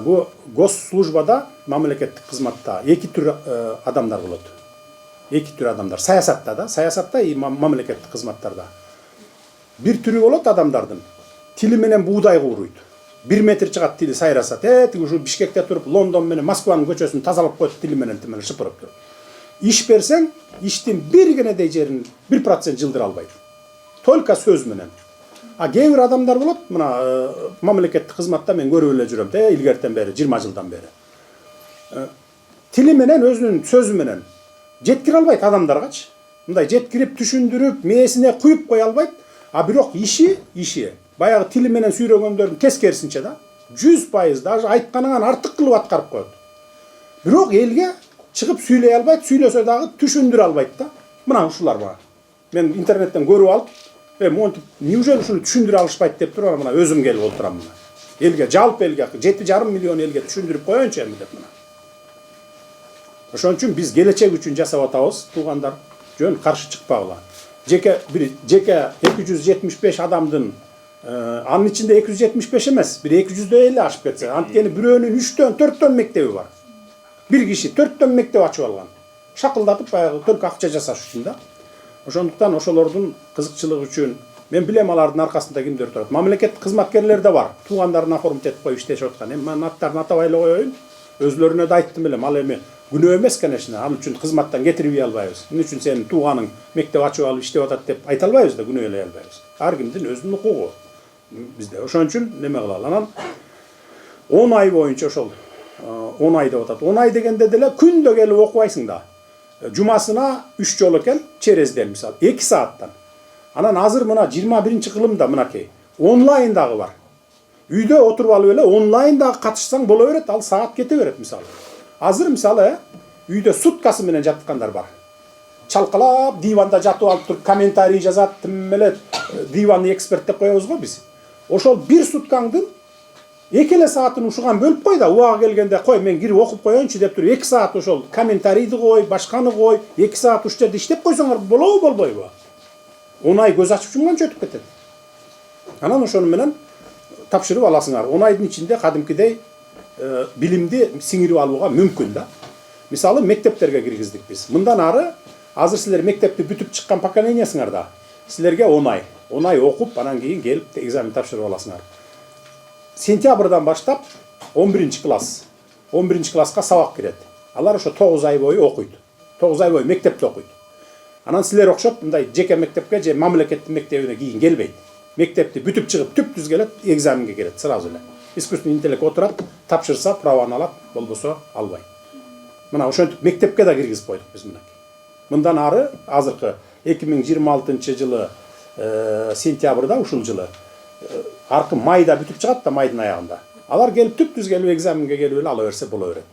Бу госслужбада, мамлекеттик кызматта эки түр адамдар болот. Эки түр адамдар. Саясатта и мамлекеттик кызматтарда. Бир түрү болот адамдардын. Тили менен буудай кууруйт. 1 метр чыгат тили сайраса, тиги ушу Бишкекте туруп, Лондон менен Москванын көчөсүн тазалап коет тили менен шыпырып туруп. Иш берсең, иштин бир генедей жерин 1% жылдыра албайт. Только сөз менен. А кээ бир адамдар болот, мына мамлекеттик кызматта мен көрүп эле жүрөм, илгертен бери, 20 жылдан бери. Тили менен, өзүнүн сөзү менен жеткире албайт адамдаргачы. Мындай жеткирип, түшүндүрүп, мээсине куюп кое албайт. А бирок иши баягы тили менен сүйрөгөндөрдүн тескерисинче да, 100%, даже айтканыңан артык кылып аткарып коет. Бирок элге чыгып сүйлөй албайт, сүйлөсө дагы түшүндүрө албайт да. Мына ушулар бар. Мен интернеттен көрүп алып, монтип, неужели ушуну түшүндүрө алышпайт деп туруп, мына өзүм келип отурам мына. Элге, жалпы элге 7,5 миллион элге түшүндүрүп коеюнчу эми деп мына. Ошон үчүн биз келечек үчүн жасап атабыз, туугандар, жөн каршы чыкпагыла. Жеке 275 адамдын, анын ичинде 275 эмес, бир 200 эле ашып кетсе, анткени бирөөнүн 3төн 4төн мектеби бар. Бир киши 4төн мектеп ачып алган. Шакылдатып баягы только акча жасаш үчүн да. Ошондуктан ошолордун кызыкчылыгы үчүн мен билем алардын аркасында кимдер турат. Мамлекеттик кызматкерлер да бар. Туугандарын оформить этип коюп иштешип аткан. Эми мен аттарын атабай эле коеюн. Өзлөрүнө да айттым элем. Ал эми күнөө эмес, конечно. Ал үчүн кызматтан кетирбей албайбыз. Эмне үчүн сенин тууганың мектеп ачып алып иштеп атат деп айта албайбыз да, күнөөлөй албайбыз. Ар кимдин өзүнүн укугу. Бизде ошон үчүн неме кылалы. Анан 10 ай боюнча ошол 10 ай деп атат. 10 ай дегенде деле күндө келип окубайсың да. Жумасына 3 жолу экен, черезден мисалы 2 сааттан. Анан азыр мына 21 кылымда мынакей онлайн дагы бар. Үйдө отуруп алып эле онлайн дагы катышсаң боло берет, ал саат кете берет мисалы. Азыр мисалы үйдө суткасы менен жаткандар бар. Чалкалап диванда жатып алып туруп комментарий жазат, тим эле диванный эксперт деп коебуз го биз. Ошол бир суткаңдын 2 саатын ушуган бөлүп кой да, убагы келгенде кой мен кирип окуп коеюнчу деп туруп 2 саат ошол комментарийди кой, башканы кой, 2 саат ушул жерде иштеп койсоңор болобу болбойбу? 10 ай көз ачып жумганча өтүп кетет. Анан ошону менен тапшырып аласыңар. 10 айдын ичинде кадимкидей билимди сиңирип алууга мүмкүн да. Мисалы мектептерге киргиздик биз. Мындан ары азыр силер мектепти бүтүп чыккан поколениесиңар да. Силерге 10 ай. 10 ай окуп, анан кийин келип экзамен тапшырып аласыңар. Сентябрдан баштап 11 класс. 11 класска сабак кирет. Алар ошо 9 ай бою окуйт. 9 ай бою мектепте окуйт. Анан силер окшоп мындай жеке мектепке же мамлекеттик мектебине кийин келбейт. Мектепти бүтүп чыгып түп-түз келет, экзаменге келет сразу эле. Искусственный интеллект отурат, тапшырса праваны алат, болбосо албайт. Мына ошентип мектепке да киргизип койдук биз мынакей. Мындан ары азыркы 2026 жылы сентябрда ушул жылы аркы майда бүтүп чыгат да, майдын аягында. Алар келип түп-түз келип экзаменге келип эле ала берсе боло берет.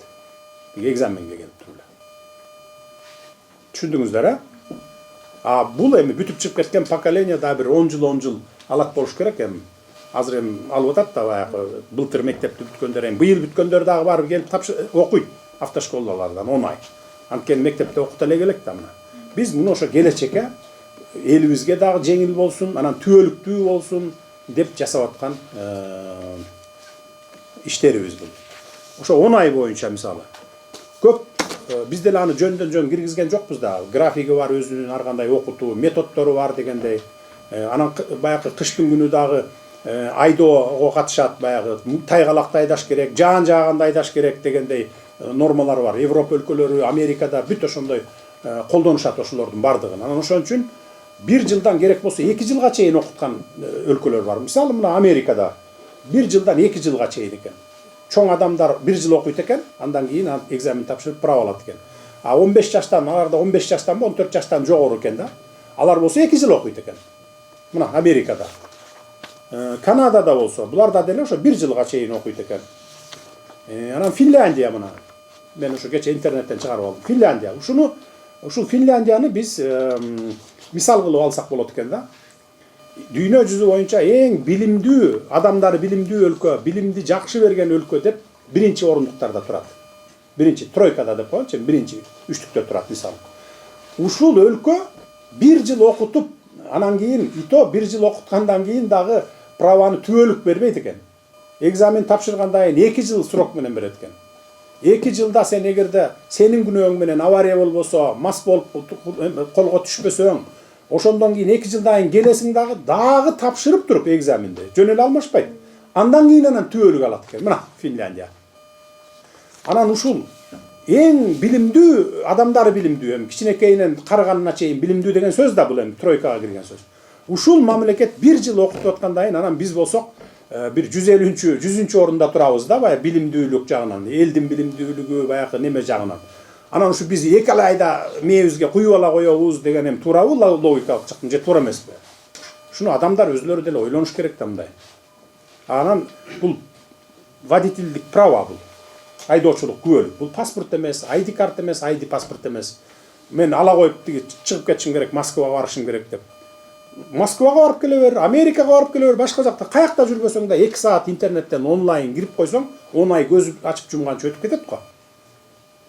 Экзаменге келип туруп эле. Түшүндүңүздөр, а бул эми бүтүп чыгып кеткен поколение да бир 10 жыл алат болуш керек эми. Азыр эми алып атат да баягы былтыр мектепти бүткөндөр, эми быйыл бүткөндөр дагы барып келип окуйт автошколалардан 10 ай. Анткени мектепте окута эле келек да мына. Биз муну ошо келечекке элибизге дагы жеңил болсун, анан түбөлүктүү болсун деп жасап аткан иштерибиз бул. Ошо 10 ай боюнча мисалы көп биз деле аны жөндөн киргизген жокпуз да. Графиги бар, өзүнүн ар кандай окутуу методдору бар дегендей. Анан баягы кыштын күнү дагы айдоого катышат, баягы тайгалакты айдаш керек, жаан жааганда айдаш керек дегендей нормалар бар. Европа өлкөлөрү, Америкада бүт ошондой колдонушат ошолордун бардыгын. Анан ошон үчүн 1 жылдан керек болсо 2 жылга чейин окуткан өлкөлөр бар. Мисалы мына Америкада 1 жылдан 2 жылга чейин экен. Чоң адамдар 1 жыл окуйт экен, андан кийин экзамен тапшырып права алат экен. А 15 жаштан, аларда 15 жаштан 14 жаштан жогору экен да. Алар болсо 2 жыл окуйт экен. Мына Америкада. Канадада болсо, буларда деле ошо 1 жылга чейин окуйт экен. Анан Финляндия мына. Мен ошо кече интернеттен чыгарып алдым. Финляндия. Ушул Финляндияны биз мисал кылып алсак болот экен да. Дүйнө жүзү боюнча эң билимдүү, адамдары билимдүү өлкө, билимди жакшы берген өлкө деп 1-чи орундуктарда турат. 1-чи тройкада деп коёчу, 1-чи үчтүктө турат мисалы. Ушул өлкө 1 жыл окутуп анан кийин и то 1 жыл окуткандан кийин дагы праваны түбөлүк бербейт экен. Экзамен тапшыргандан кийин 2 жыл срок менен берет экен. 2 жылда сен эгерде сенин күнөөң менен авария болбосо, мас болуп колго түшпөсөң, ошондон кийин 2 жылдан кийин келесиң дагы тапшырып туруп экзаменди. Жөн эле алмашпайт. Андан кийин анан түбөлүк алат экен. Мына Финляндия. Анан ушул эң билимдүү адамдары билимдүү, эми кичинекейинен карыганына чейин билимдүү деген сөз да бул эми тройкага кирген сөз. Ушул мамлекет 1 жыл окутуп аткандан кийин анан биз болсок бир 150-100 орунда турабыз да, баягы билимдүүлүк жагынан, элдин билимдүүлүгү баягы неме жагынан. Анан ушу биз 2 айда мээбизге куюп ала коебуз деген эми туурабы логикалык жактан же туура эмеспи? Шуну адамдар өзлөрү деле ойлонуш керек да мындай. Анан бул водительдик право бул. Айдоочулук күбөлүк. Бул паспорт эмес, ID карта эмес, ID паспорт эмес. Мен ала коюп тиги чыгып кетишим керек, Москвага барышым керек деп. Москвага барып келе бер, Америкага барып келе бер, башка жакта каякта жүрбөсөң да 2 саат интернеттен онлайн кирип койсоң, 10 ай көз ачып жумганча өтүп кетет го.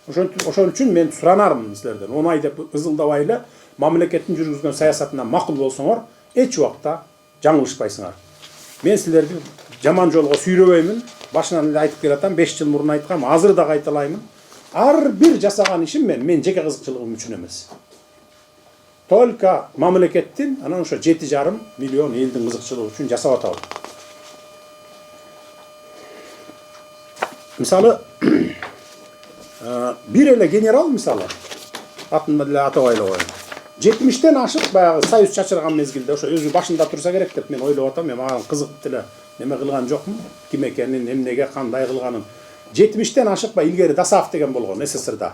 Ошон үчүн мен суранармын силерден. 10 ай деп ызылдабай эле мамлекеттин жүргүзгөн саясатына макул болсоңор, эч убакта жаңылышпайсыңар. Мен силерди жаман жолго сүйрөбөймүн. Башынан эле айтып келатам, 5 жыл мурун айткам, азыр да кайталаймын. Ар бир жасаган ишим мен жеке кызыкчылыгым үчүн эмес. Только мамлекеттин анан ошо 7,5 миллион элдин кызыкчылыгы үчүн жасап атабыз. Мисалы, бир эле генерал мисалы, атын эле атабай эле коеюн. 70-тен ашык баягы союз чачырган мезгилде ошо өзү башында турса керек деп мен ойлоп атам. Мен мага кызык деле неме кылган жокмун, ким экенин, эмнеге, кандай кылганын. 70-тен ашык ба илгери Дасаев деген болгон СССРда.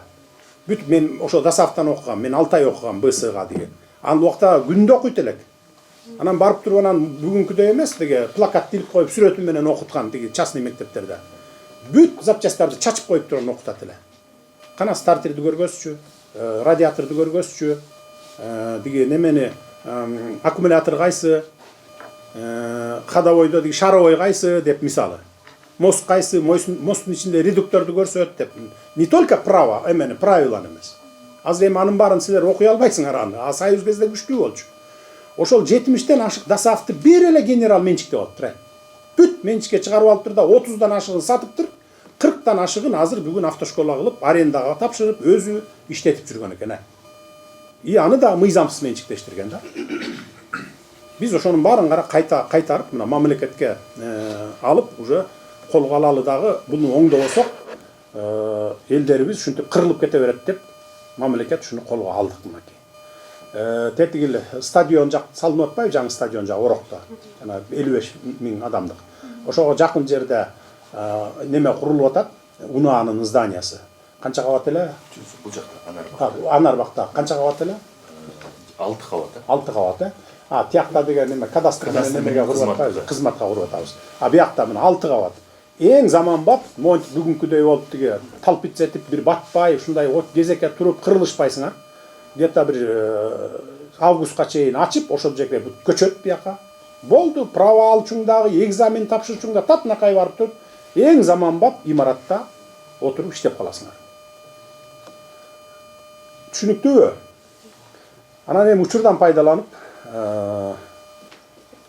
Бүт мен ошо Дасаевтан окугам, мен 6 ай окугам БСга деген. Ал убакта күндө окуйт элек. Анан барып туруп анан бүгүнкүдөй эмес деге плакат тилип коюп сүрөтү менен окуткан деги частный мектептерде. Бүт запчасттарды чачып коюп туруп окутат эле. Кана стартерди көргөзчү, радиаторду көргөзчү, деги немени аккумулятор кайсы, ходовойдо деги шаровой кайсы деп мисалы. Мост кайсы, мосттун ичинде редукторду көрсөт деп. Не только право, эмени правиланы эмес. Азыр эми анын баарын силер окуй албайсыңар аны. А союз кезде күчтүү болчу. Ошол 70-тен ашык Дасаевти бир эле генерал менчиктеп алыптыр. Бүт менчикке чыгарып алыптыр да 30дан ашыгын сатыптыр. 40тан ашыгын азыр бүгүн автошкола кылып, арендага тапшырып, өзү иштетип жүргөн экен. И аны да мыйзамсыз менчиктештирген да. Биз ошонун баарын кайтарып, мына мамлекетке алып, уже колго алалы дагы буну оңдобосок, элдерибиз ушинтип кырылып кете берет деп мамлекет ушуну колго алдык мынакей. Тетигил стадион жак салынып атпайбы, жаңы стадион жак Орокто. Жана 55 миң адамдык. Ошого жакын жерде неме курулуп атат, УНАнын зданиясы. Канча кабат эле? Бул жакта Анарбакта канча кабат эле? 6 кабат. 6 кабат. Тиякта деген неме кадастр менен немеге куруп атпайбыз, кызматка куруп атабыз. Биякта мына 6 кабат. Эң заманбап, бүгүнкүдөй болуп тиги талпиц этип бир батпай, ушундай от кезекке туруп кырылышпайсыңар. Где-то бир августка чейин ачып, ошол жерге көчөт бияка. Болду, право алчуң дагы, экзамен тапшырчуң да татнакай барып туруп, эң заманбап имаратта отуруп иштеп каласыңар. Түшүнүктүүбү? Анан эми учурдан пайдаланып,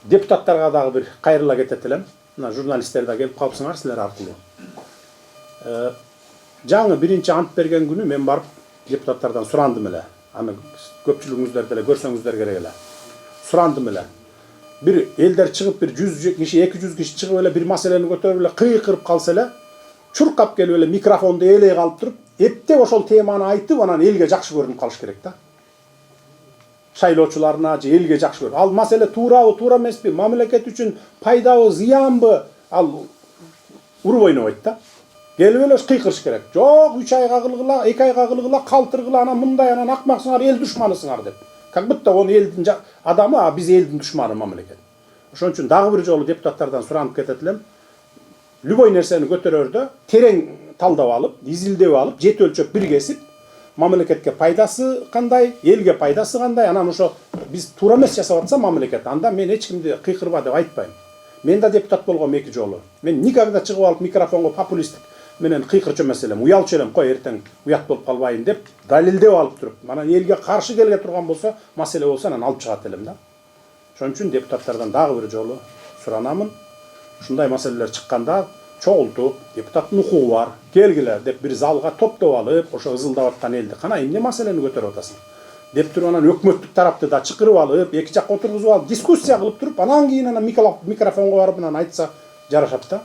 депутаттарга дагы бир кайрыла кетет элем. Мына журналисттер да келип калыпсыңар силер аркылуу. Жаңы биринчи ант берген күнү мен барып депутаттардан сурандым эле. Аны көпчүлүгүңүздөр деле көрсөңүздөр керек эле. Сурандым эле. Бир элдер чыгып бир 100 киши, 200 киши чыгып эле бир маселени көтөрүп эле кыйкырып калса эле, чуркап келип эле микрофонду ээлей калып туруп, эптеп ошол теманы айтып, анан элге жакшы көрүнүп калыш керек да. Шайлоочуларына же элге жакшы көрүп. Ал маселе туурабы, туура эмеспи, мамлекет үчүн пайдабы, зыянбы, ал уруп ойнобойт да. Келип эле кыйкырыш керек. Жок, 3 айга кылгыла, 2 айга кылгыла, калтыргыла, анан мындай, анан акмаксыңар, эл душманысыңар деп. Как будто он элдин адамы, а биз элдин душманы мамлекет. Ошон үчүн дагы бир жолу депутаттардан суранып кетет элем. Любой нерсени көтөрөрдө терең талдап алып, изилдеп алып, жет өлчөп бир кесип, мамлекетке пайдасы кандай, элге пайдасы кандай, анан ошо биз туура эмес жасап атса мамлекет, анда мен эч кимди кыйкырба деп айтпайм. Мен да депутат болгом 2 жолу. Мен никогда чыгып алып микрофонго популисттик менен кыйкырчу эмес элем, уялчу элем, кой эртең уят болуп калбайын деп далилдеп алып туруп, анан элге каршы келге турган болсо, маселе болсо анан алып чыгат элем да. Ошон үчүн депутаттардан дагы бир жолу суранамын. Ушундай маселелер чыкканда чогултуп, депутаттын укугу бар, келгиле деп бир залга топтоп алып, ошо ызылдап аткан элди кана эмне маселени көтөрүп атасың деп туруп анан өкмөттүк тарапты да чакырып алып, эки жакка отургузуп алып, дискуссия кылып туруп, анан кийин анан микрофонго барып анан айтса жарашат да.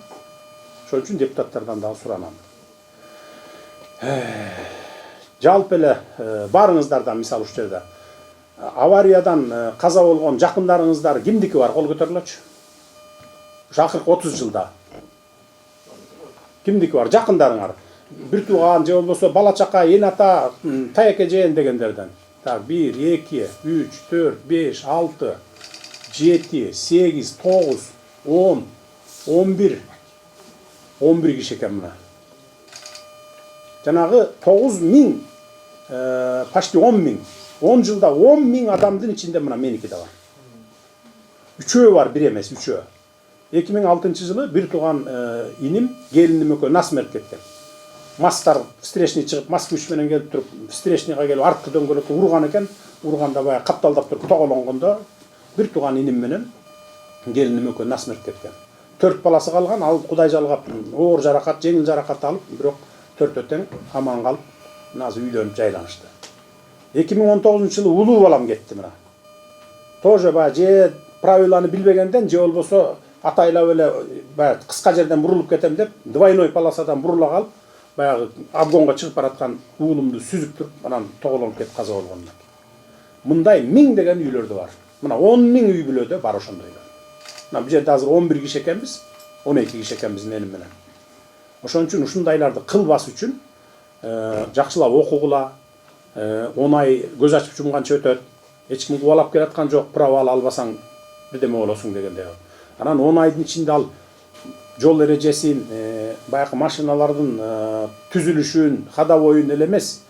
Ошон үчүн депутаттардан дагы суранам. Жалпы эле барыңыздардан мисалы ушул жерде авариядан каза болгон жакындарыңыздар кимдики бар, кол көтөрүлөчү. Ушу акыркы 30 жылда кимдики бар жакындарыңар? Бир тууган же болбосо бала чака, эн ата, таяк эжен дегендерден. Так, 1, 2, 3, 4, 5, 6, 7, 8, 9, 10, 11. 11 киши экен мына. Жанагы 9000, почти 10.000. 10 жылда 10.000 адамдын ичинде мына меники да бар. Үчөө бар, бир эмес, үчөө. 2006 жылы бир тууган иним, келиним экөө насмерт кеткен. Мастар встречный чыгып, мас күч менен келип туруп, встречныйга келип арткы дөңгөлөккө урган экен. Урганда баягы капталдап туруп тоголонгондо бир тууган иним менен келиним экөө насмерт кеткен. 4 баласы калган, ал Кудай жалгап, оор жаракат, жеңил жаракат алып, бирок төртөө тең аман калып, азыр үйлөнүп жайланышты. 2019 жылы улуу балам кетти мына. Тоже баягы же правиланы билбегенден, же болбосо атайлап эле баягы кыска жерден бурулуп кетем деп, двойной полосадан бурула калып, баягы обгонго чыгып бараткан уулумду сүзүп туруп, анан тоголонуп кетип каза болгон. Мындай 1000 деген үйлөрдө бар. Мына 10.000 үй бүлөдө бар ошондойлор. Мына бул жерде азыр 11 киши экенбиз, 12 киши экенбиз менин менен. Ошон үчүн ушундайларды кылбас үчүн жакшылап окугула, 10 ай көз ачып жумганча өтөт. Эч ким кубалап келаткан жок, право албасаң бирдеме болосуң дегендей. Анан 10 айдын ичинде ал жол эрежесин, баягы машиналардын түзүлүшүн, ходовойун эле эмес,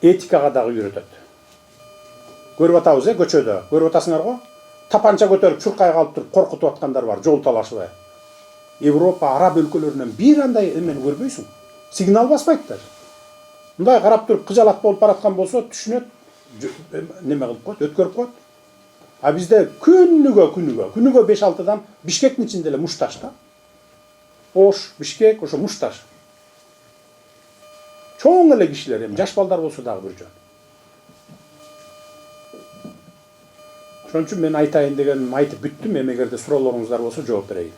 этикага дагы үйрөтөт. Көрүп атабыз, көчөдө. Көрүп атасыңар го? Тапанча көтөрүп чуркай калып туруп коркутуп аткандар бар, жол талашыбай. Европа, араб өлкөлөрүнөн бир андай эмени көрбөйсүң. Сигнал баспайттар. Мындай карап туруп кыжалат болуп бараткан болсо түшүнөт, неме кылып коет, өткөрүп коет. А бизде күнүгө 5-6дан Бишкектин ичинде эле мушташ да. Ош, Бишкек, ошо мушташ. Чоң эле кишилер, эми жаш балдар болсо дагы бир жөн. Ошон үчүн мен айтайын дегеним айтып бүттүм, эми эгерде суроолоруңуздар болсо жооп берейин.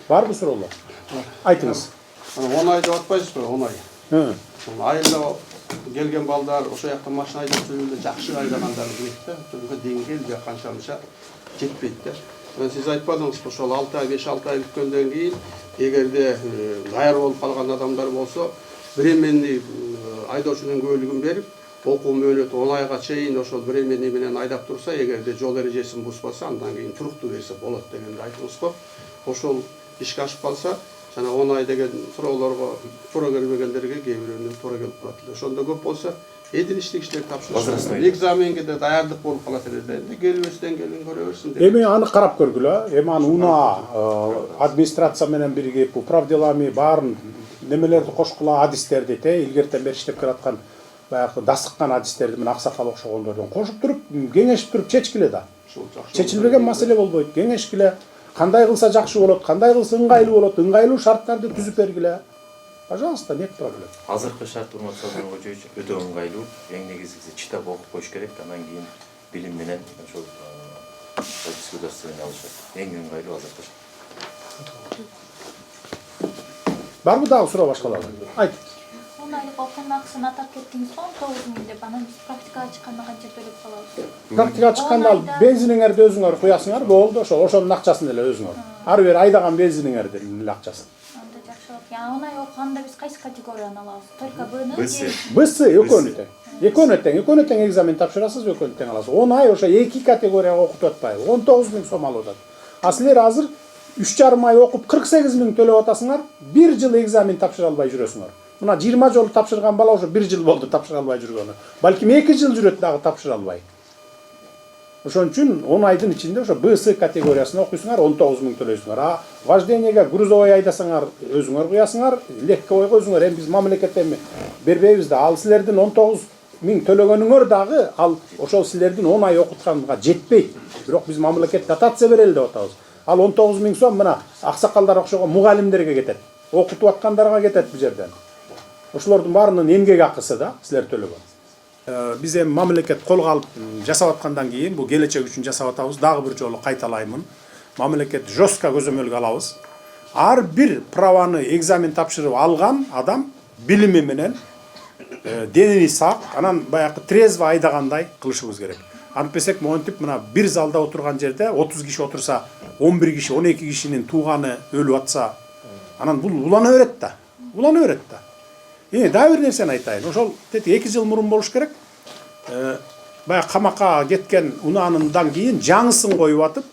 Барбы суроолор? Айтыңыз. 10 ай деп атпайсызбы, 10 ай. Айылда келген балдар, ошо жакта машина айдап жүргөндө жакшы айдагандар билет да, ошого деңгел же канча жетпейт да. Сиз айтпадыңызбы, ошол 6 ай, 5-6 ай өткөндөн кийин эгерде гайыр болуп калган адамдар болсо, временный айдоочунун куәлигин берип, окуу мөөнөтү 10 айга чейин ошол временный менен айдап турса, эгерде жол эрежесин бузбаса, андан кийин туруктуу берсе болот дегенди айтыңыз го. Ошол ишке ашып калса, жана 10 ай деген суроолорго туура келбегендерге кээ бирөөнү туура келип калат эле. Ошондо көп болсо, эдилиштик иштер тапшырышат. Экзаменге да даярдык болуп калат эле. Энди келбестен келин көрө берсин деп. Эми аны карап көргүлө. Эми аны УНА администрация менен биригип, управделами баарын немелерди кошкула, адистерди, илгертен бери иштеп келаткан баягы дасыккан адистерди менен аксакал окшогондордон кошуп туруп, кеңешип туруп чечкиле да. Чечилбеген маселе болбойт. Кеңешкиле. Кандай кылса жакшы болот, кандай кылса ыңгайлуу болот, ыңгайлуу шарттарды түзүп бергиле. Пожалуйста, нет проблем. Азыркы шарт урматтуулар өтө ыңгайлуу. Эң негизгиси читап окуп коюш керек, анан кийин билим менен ошол государственный алышат. Эң ыңгайлуу азыркы шарт. Барбы дагы суроо башкалардан? Айт. 10 айлык окуунун акысын атап кеттиңиз го, 9.000 деп, анан биз практикага чыкканда канча төлөп калабыз? Практикага чыкканда бензиниңерди өзүңөр куясыңар, болду, ошонун акчасын эле өзүңөр. Ары бери айдаган бензиниңердин эле акчасын. Анда жакшы болот. 10 ай окуганда биз кайсы категорияны алабыз? Только Б-ны? Б-сы экөөнү тең. Экөөнү тең экзамен тапшырасыз, экөөнү тең аласыз. 10 ай ошо 2 категорияга окутуп атпайбы? 19.000 сом алып атат. А силер азыр 3,5 ай окуп 48.000 төлөп атасыңар, 1 жыл экзамен тапшыра албай жүрөсүңөр. Мына 20 жолу тапшырган бала ошо 1 жыл болду тапшыра албай жүргөнү. Балким 2 жыл жүрөт дагы тапшыра албай. Ошон үчүн 10 айдын ичинде ошо Б-сы категориясына окуйсуңар, 19.000 төлөйсүңөр. А вождениеге грузовой айдасаңар, өзүңөр куясыңар, легковойго өзүңөр. Эми биз мамлекеттен бербейбиз да. Ал силердин 19 миң төлөгөнүңөр дагы ал ошол силердин 10 ай окутканга жетпейт. Бирок биз мамлекет дотация берели деп атабыз. Ал 19 миң сом мына аксакалдар окшогон мугалимдерге кетет. Окутуп аткандарга кетет бул жерден. Ошолордун баарынын эмгек акысы да силер төлөгөн. Биз эми мамлекет колго алып жасап аткандан кийин бул келечек үчүн жасап атабыз. Дагы бир жолу кайталаймын. Мамлекет жестко көзөмөлгө алабыз. Ар бир праваны экзамен тапшырып алган адам билими менен денини сак, анан баягы трезво айдагандай кылышыбыз керек. Антпесек монтип мына бир залда отурган жерде 30 киши отурса, 11 киши, 12 кишинин тууганы өлүп атса, анан бул улана берет да. Улана берет да. Дагы бир нерсени айтайын. Ошол 2 жыл мурун болуш керек. Баягы камакка кеткен унаанындан кийин жаңысын коюп атып,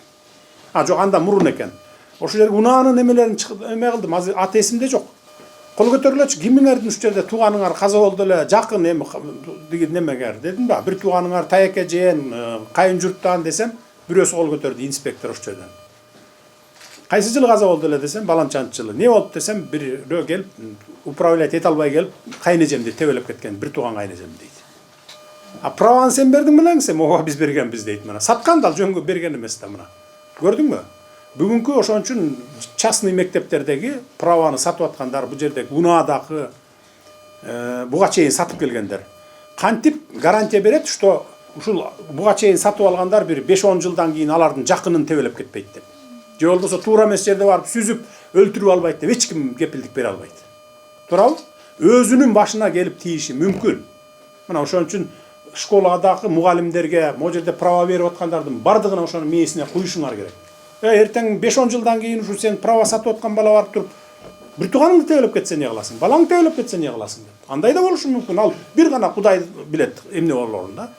жок анда мурун экен. Ошол жерге унаанын эмелерин эме кылдым, азыр ат эсимде жок. Кол көтөрүлөчү, кимиңердин ушул жерде тууганыңар каза болду эле, жакын эми деген немегер дедим да. Бир тууганыңар таяке жээн, кайын журттан десем, бирөөсү кол көтөрдү, инспектор ушул жерден. Кайсы жылы каза болду эле десем, баланчанчы жылы. Не болуп десем, бирөө келип, управлять эте албай келип, кайнэжемди тебелеп кеткен, бир тууган кайнэжем дейт. Праваны сен бердиң белең, сен ооба биз бергенбиз дейт мына. Саткан да жөнгө берген эмес да мына. Көрдүңбү? Бүгүнкү ошон үчүн частный мектептердеги праваны сатып аткандар, бул жердеги унаадагы буга чейин сатып келгендер. Кантип гарантия берет, что ушул буга чейин сатып алгандар бир 5-10 жылдан кийин алардын жакынын тебелеп кетпейт деп. Же болбосо туура эмес жерде барып сүзүп өлтүрүп албайт деп эч ким кепилдик бере албайт. Туурабы? Өзүнүн башына келип тийиши мүмкүн. Мына ошон үчүн школадагы мугалимдерге, могу жерде права берип аткандардын бардыгына ошонун мээсине куюшуңар керек. Эртең 5-10 жылдан кийин ушу сен права сатып аткан бала барып туруп, бир тууганыңды тебелеп кетсе не кыласың? Балаң тебелеп кетсе не кыласың деп. Андай да болушу мүмкүн. Ал бир гана Кудай билет эмне болорун да.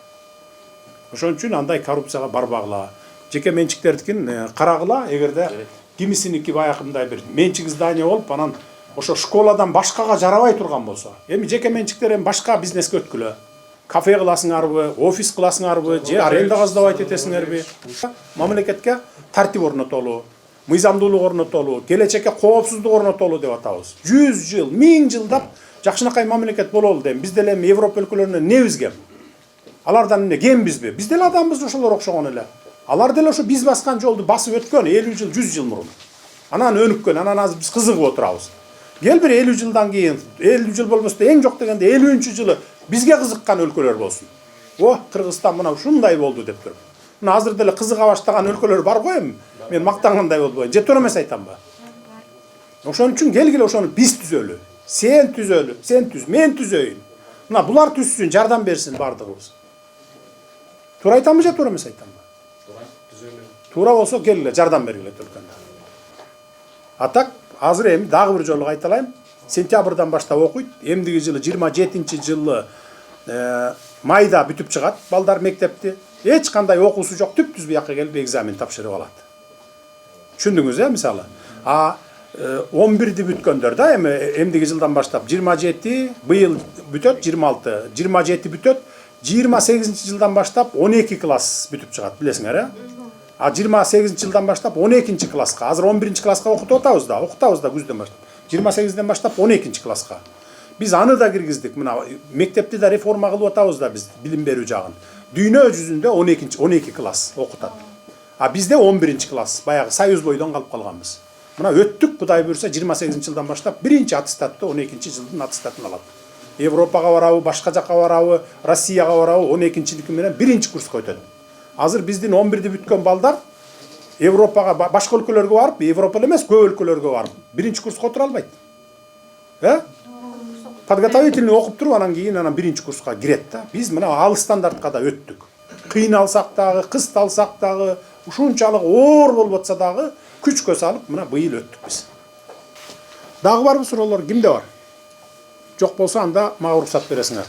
Ошон үчүн андай коррупцияга барбагыла. Жеке менчиктердикин карагыла, эгерде кимисиники баягындай бир менчик здание болуп, анан ошо школадан башкага жарабай турган болсо, эми жеке менчиктер эми башка бизнеске өткүлө. Кафе кыласыңарбы, офис кыласыңарбы, же арендага сдавать этесиңерби? Мамлекетке тартип орнотолу, мыйзамдуулук орнотолу, келечекке коопсуздук орнотолу деп атабыз. 100 жыл, 1000 жылдап жакшынакай мамлекет бололу дейм. Биз деле эми Европа өлкөлөрүнөн небиз кем? Алардан эмне кембизби? Биз деле адамбыз ошолор окшогон эле. Алар деле ошо биз баскан жолду басып өткөн 50 жыл, 100 жыл мурун. Анан өнүккөн, анан азыр биз кызыгып отурабыз. Кел бир 50 жылдан кийин, 50 жыл болбосо эң жок дегенде 50-жылы бизге кызыккан өлкөлөр болсун. Кыргызстан мына ушундай болду деп туруп. Мына азыр деле кызыга баштаган өлкөлөр бар го эми. Мен мактангандай болбойн. Же туура эмес айтамбы? Ошон үчүн келгиле ошону биз түзөлү. Сен түзөлү, сен түз, мен түзөйүн. Мына булар түзсүн, жардам берсин бардыгыбыз. Туура айтамбы же туура эмес айтамбы? Туура, түзөлү. Туура болсо келгиле, жардам бергиле өлкөндө. Атак азыр эми дагы бир жолу кайталайм. Сентябрдан баштап окуйт. Эмдиги жылы 27-жылы майда бүтүп чыгат балдар мектепти. Эч кандай окуусу жок, түп-түз буякка келип экзамен тапшырып алат. Түшүндүңүз мисалы? 11-ди бүткөндөр да эми эмдиги жылдан баштап 27, быйыл бүтөт 26, 27 бүтөт, 28-жылдан баштап 12 класс бүтүп чыгат, билесиңер, 28-жылдан баштап 12-чи класска, азыр 11-чи класска окутуп атабыз да, күздөн баштап. 28-ден баштап 12-чи класска. Биз аны да киргиздик, мына мектепти да реформа кылып атабыз да биз, билим берүү жагын. Дүйнө жүзүндө 12 класс окутат. Бизде 11-чи класс, баягы союз бойдон калып калганбыз. Мына өттүк, Кудай буйрса 28-жылдан баштап 1-чи аттестатты 12-чи жылдын аттестатын алат. Европага барабы, башка жакка барабы, Россияга барабы 12-чилики менен 1-чи курска өтөт. Азыр биздин 11-ди бүткөн балдар Европага, башка өлкөлөргө барып, Европа эмес, көп өлкөлөргө барып, 1-чи курска отура албайт. Подготовительный окуп туруп, анан кийин 1-чи курска кирет да. Биз мына ал стандартка да өттүк. Кыйналсак дагы, кысталсак дагы, ушунчалык оор болуп атса дагы күчкө салып, мына быйыл өттүк биз. Дагы барбы суроолор, кимде бар? Жок болсо анда мага уруксат бересиңер.